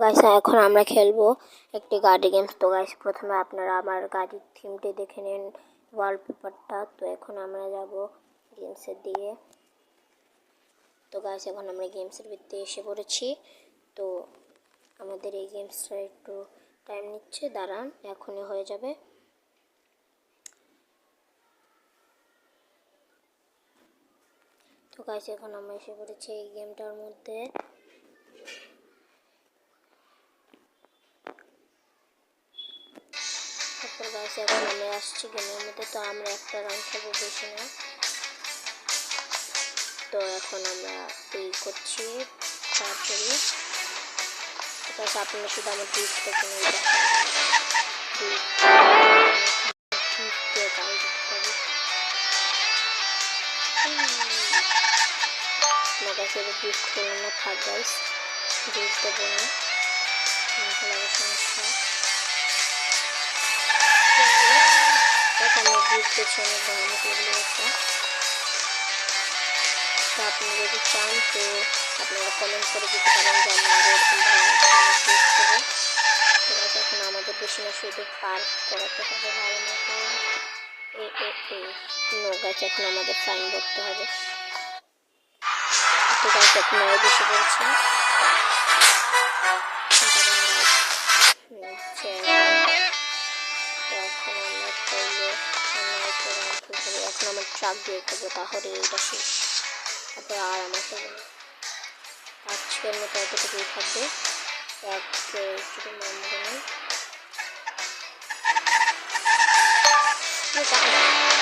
Guys এখন আমরা খেলবো একটি গাড়ি গেমস। তো গাইস প্রথমে আপনারা আমার গাড়ির থিমটি দেখে নিন, ওয়ালপেপারটা। তো এখন আমরা যাব গেমসের দিকে। তো গাইস এখন আমরা গেমসের ভিতরে এসে পড়েছি। তো আমাদের এই গেমসটা একটু টাইম নিচ্ছে, দাঁড়ান এখনই হয়ে যাবে। তো গাইস এখন আমরা এসে পড়েছি এই গেমটার মধ্যে। তারপর গাইস এখন আমরা আসছি গেমের মধ্যে। তো আমরা একটা রাউন্ড খেলবো, বেশি না। তো এখন আমরা এই করছি তাড়াতাড়ি। গাইস আপনারা শুধু আমার ডিসটা কিনে দেখেন। আমার কাছে গিফট করলাম না, থাক গাইস, গিফট দেবো না, সমস্যা। আমি গিফট দিচ্ছি অনেক ভয়ানক লাগলো একটা। তো আপনি যদি চান তো আপনারা কমেন্ট করে দিতে পারেন যে আমি আরও এরকম ভয়ানক গিফট দেবো। ঠিক আছে, এখন আমাদের বেশি না শুধু পার্ক করাতে হবে ভালো মতো। নো গাছ, এখন আমাদের ফাইন করতে হবে। তো গাছ এখন আরও বেশি পড়েছে। এখন আমরা করবো এখন আমার ট্রাক দিয়ে করবো, তাহলে এটা শেষ। তারপর আর আমার করবো না, আজকের মতো এতটুকুই থাকবে। ছোটো মনে